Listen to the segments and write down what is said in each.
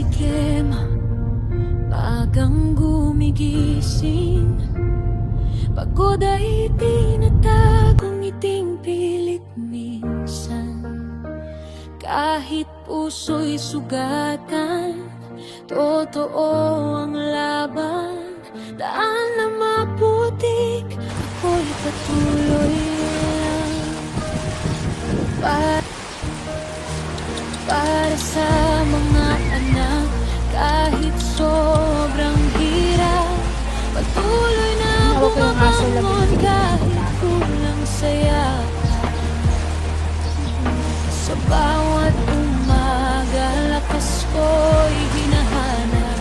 sikim, maagang gumigising. Pagod ay tinatagong ngiting pilit minsan. Kahit puso'y sugatan, totoo ang laban. Daan na maputik, ako'y patuloy lang. Para sa mga anak, kahit sobrang hirap, patuloy na bumabangon kahit kulang saya. Sa bawat umaga, lakas ko'y hinahanap.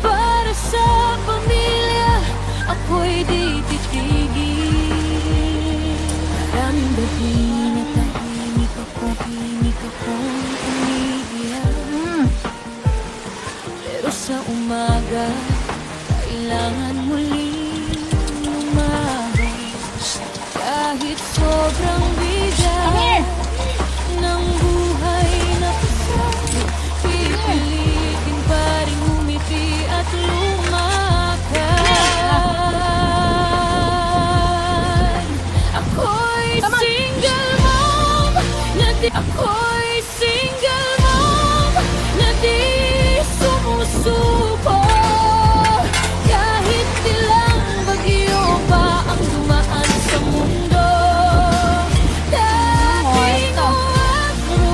Para sa pamilya, ako'y di titigil. Maraming gabi na tahimik akong umiiyak. Pero sa umaga, kailangan muling lumaban. Kahit sobrang bigat ng buhay na pasay, pipilitin pa rin umiti at lumakad. Ako'y single mom na di sumusuko. Kahit ilang bagyo pa ang dumaan sa mundo, dati noatro,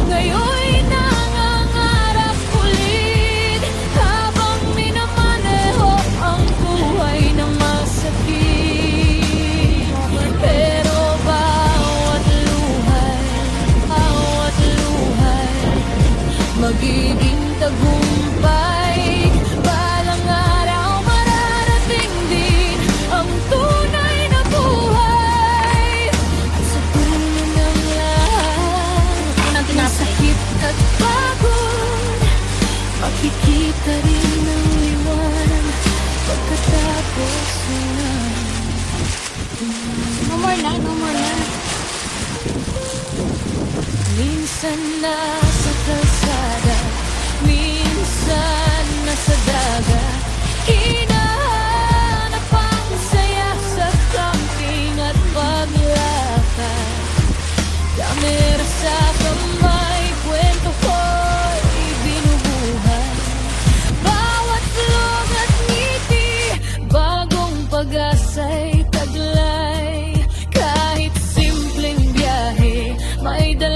ngayon'y nangangarap ulit. Habang minamaneho ang buhay na masakit, pero bawat luhay magiging tagumpay. Balang araw mararating din ang tunay na buhay. Sa dulo ng lahat ng sakit at pagod, makikita rin ang liwanag pagkatapos na. No more na. Minsan nasa kalsada, minsan nasa dagat, hinahanap ang saya sa camping at paglakad. Kamera sa kamay, kwento ko'y binubuhay. Bawat vlog at ngiti, bagong pag-asa'y taglay. Kahit simpleng biyahe, may dala